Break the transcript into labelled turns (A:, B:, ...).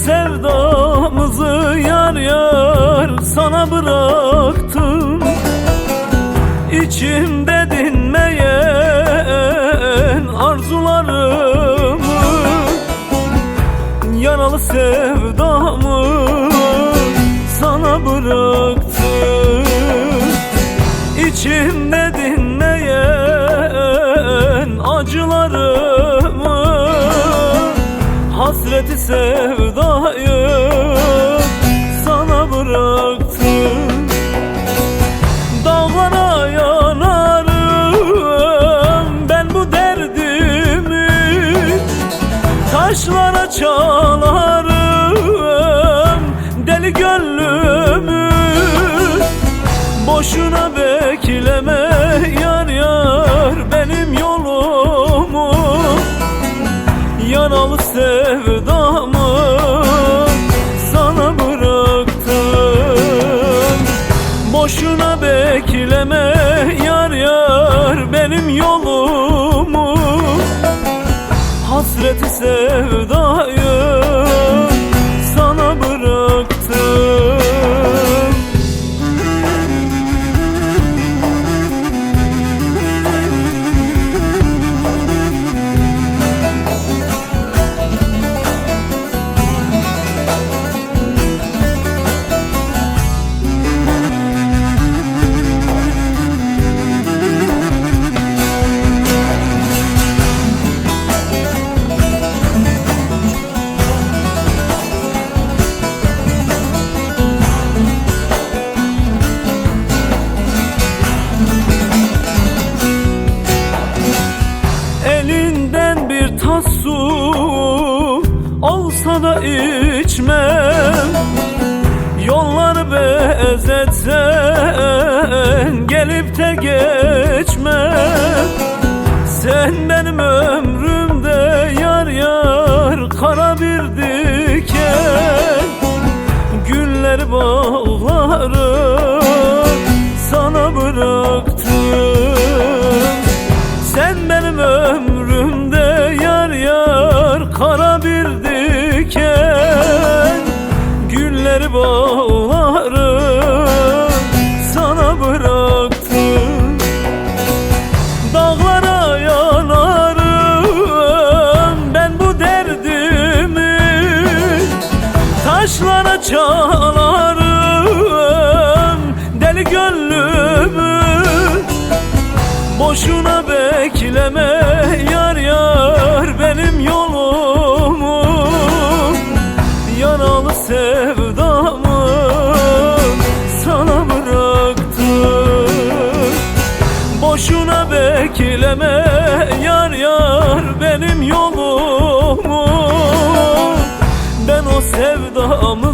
A: sevdamızı yar yar sana bıraktım. İçimde dinmeyen arzularımı, yaralı sevdamı sana bıraktım. İçimde dinmeyen acılarımı, hasreti sevdayı sana bıraktım. Dağlara yanarım ben bu derdimi, taşlara çalarım deli gönlümü. Boşuna bekleme yar yar benim yolumu, yaralı sevdamı sana bıraktım. Boşuna bekleme yar yar benim yolumu, hasreti sevdayı sana bıraktım. Elinden bir tas su olsa da içmem, yolları bezetsen gelip de geçmem. Sen benim ömrümde yar yar kara bir diken, günleri bağları sana bıraktım. Sen benim ömrümde yar yar kara bir diken, gülleri bağları sana bıraktım. Dağlara yanarım ben bu derdimi, taşlara çalarım deli gönlümü. Boşuna bekleme yar yar benim yolumu, yaralı sevdamı sana bıraktım. Boşuna bekleme yar yar benim yolumu, ben o sevdamı